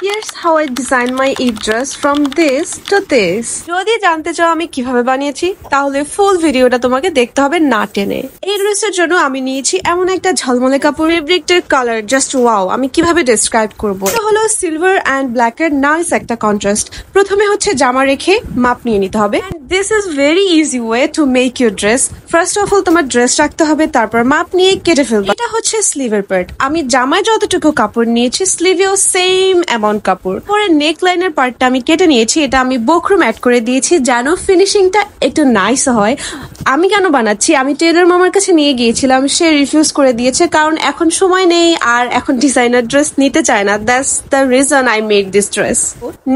Here's how I designed my Eid dress from this to this. যদি জানতে চাও আমি কিভাবে বানিয়েছি তাহলে ফুল ভিডিওটা তোমাকে দেখতে হবে না টেনে। এই ড্রেসের জন্য আমি নিয়েছি এমন একটা ঝলমলে কাপড়, ফেব্রিকটার কালার জাস্ট ওয়াও, আমি কিভাবে ডেসক্রাইব করব। এটা হলো সিলভার অ্যান্ড ব্ল্যাক এর নাইস একটা কন্ট্রাস্ট। প্রথমে হচ্ছে জামা রেখে মাপ নিয়ে নিতে হবে। This is very easy way to make your dress. First of all তোমার ড্রেস রাখতে হবে, তারপর মাপ নিয়ে কেটে ফেলবে। এটা হচ্ছে স্লিভের পার্ট। আমি জামায় যতটুকু কাপড় নিয়েছি স্লিভেও সেম অ্যামাউন্ট কাপড়। পরে নেক লাইনের পার্টটা আমি কেটে নিয়েছি, এটা আমি বক্রম অ্যাড করে দিয়েছি যেন ফিনিশিংটা একটু নাইস হয়। আমি কেন বানাচ্ছি, আমি টেলার মামার কাছে নিয়ে গিয়েছিলাম, সে রিফিউজ করে দিয়েছে কারণ এখন সময় নেই আর এখন ডিজাইনার ড্রেস নিতে চায় না। That's the reason I made this dress.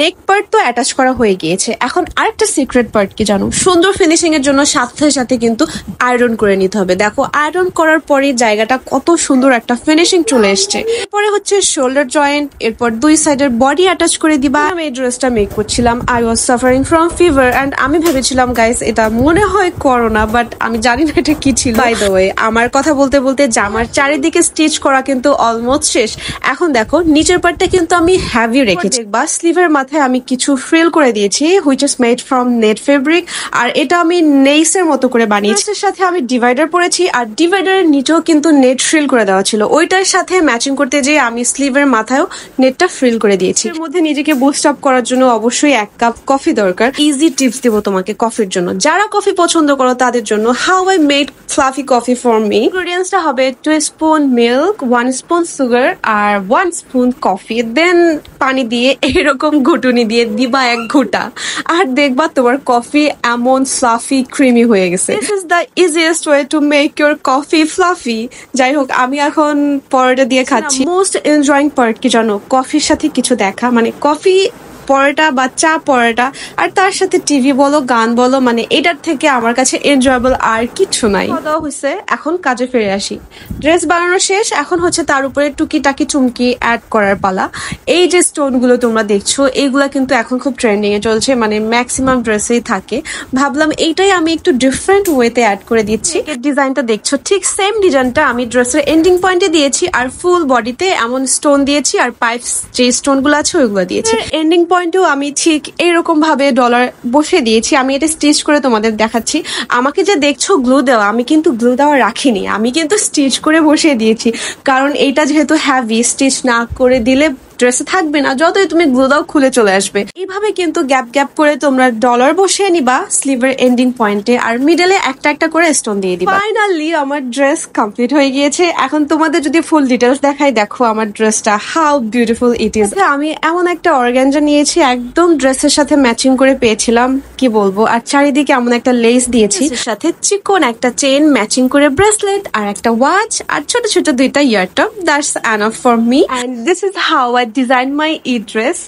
Neck part তো অ্যাটাচ করা হয়ে গিয়েছে, এখন আরেকটা সিক্রেট পার্ট কি জানো, সুন্দর ফিনিশিং এর জন্য সাথে সাথে কিন্তু আয়রন করে নিতে হবে। দেখো আয়রন করার পরে জায়গাটা কত সুন্দর একটা ফিনিশিং চলে এসছে। এরপরে হচ্ছে শোল্ডার জয়েন্ট, এরপর দুই সাইডের বডি অ্যাটাচ করে দিবা। আমি এই ড্রেসটা মেক করছিলাম, I was suffering from fever and আমি ভেবেছিলাম গাইস এটা মনে হয় করোনা, বাট আমি জানি না এটা কি ছিল। বাই দ্য ওয়ে আমার কথা বলতে বলতে জামার চারিদিকে স্টিচ করা কিন্তু অলমোস্ট শেষ। এখন দেখো নিচের পার্টটা কিন্তু আমি হ্যাভি রেখেছি। দেখবা স্লিভের মাথায় আমি কিছু ফ্রিল করে দিয়েছি which is made from net fabric, আর এটা আমি নেইসের মতো করে বানিয়েছি। এর সাথে আমি ডিভাইডার পরেছি আর ডিভাইডারের নিচেও কিন্তু নেট ফ্রিল করে দেওয়া ছিল। ওইটার সাথে ম্যাচিং করতে যেয়ে আমি স্লিভের মাথায়ও নেটটা ফ্রিল করে দিয়েছি। এর মধ্যে নিজেকে বুস্ট আপ করার জন্য অবশ্যই 1 কাপ কফি দরকার। ইজি টিপস দেবো তোমাকে কফির জন্য, যারা কফি পছন্দ করো তাদের জন্য। How I made fluffy coffee for me. ইনগ্রেডিয়েন্টসটা হবে 2 স্পুন মিল্ক, 1 স্পুন সুগার আর 1 স্পুন কফি। দেন পানি দিয়ে এরকম ঘুটুনি দিয়ে দিবা 1 ঘুটা, আর দেখবা তোমার কফি এমন ফ্লাফি ক্রিমি হয়ে গেছে। This is the easiest way to make your coffee fluffy. যাই হোক আমি এখন পরোটা দিয়ে খাচ্ছি। মোস্ট এনজয়িং পার্ট কি জানো, কফির সাথে কিছু দেখা, মানে কফি পরোটা বা চা পরোটা আর তার সাথে টিভি বলো গান বলো, মানে এটার থেকে আমার কাছে এনজয়েবল আর কিছু নাই। খাওয়া হয়েছে, এখন কাজে ফিরে আসি। ড্রেস বানানো শেষ, এখন হচ্ছে তার উপরে টুকিটাকি চুমকি অ্যাড করার পালা। এই যে স্টোন গুলো তোমরা দেখছো এইগুলা কিন্তু এখন খুব ট্রেন্ডিং এ চলছে, মানে ম্যাক্সিমাম ড্রেসেই থাকে। ভাবলাম এইটাই আমি একটু ডিফারেন্ট ওয়েতে অ্যাড করে দিচ্ছি। ডিজাইনটা দেখছো ঠিক সেম ডিজাইনটা আমি ড্রেসের এন্ডিং পয়েন্টে দিয়েছি, আর ফুল বডিতে এমন স্টোন দিয়েছি, আর পাইপস যে স্টোন গুলো আছে ওইগুলো দিয়েছি। এন্ডিং পয়েন্টেও আমি ঠিক এরকম ভাবে ডলার বসে দিয়েছি। আমি এটা স্টিচ করে তোমাদের দেখাচ্ছি। আমাকে যে দেখছো গ্লু দেওয়া, আমি কিন্তু গ্লু দেওয়া রাখিনি, আমি কিন্তু স্টিচ করে বসিয়ে দিয়েছি, কারণ এইটা যেহেতু হ্যাভি, স্টিচ না করে দিলে ড্রেসে থাকবে না, যতই তুমি গ্লু দাও খুলে চলে আসবে। এইভাবে কিন্তু গ্যাপ গ্যাপ করে তোমরা ডলার বসিয়ে নিবা স্লিভের এন্ডিং পয়েন্টে, আর মিডলে একটা একটা করে স্টোন দিয়ে দিবা। ফাইনালি আমার ড্রেস কমপ্লিট হয়ে গিয়েছে। এখন তোমাদের যদি ফুল ডিটেলস দেখাই, দেখো আমার ড্রেসটা হাউ বিউটিফুল ইট ইজ। আমি এমন একটা অর্গানজা নিয়েছি, একদম ড্রেসের সাথে ম্যাচিং করে পেয়েছিলাম, কি বলবো। আর চারিদিকে এমন একটা লেস দিয়েছি, সাথে চিকন একটা চেন ম্যাচিং করে ব্রেসলেট আর একটা ওয়াচ আর ছোট ছোট 2টা eartop. That's enough for me, and this is how I designed my Eid dress.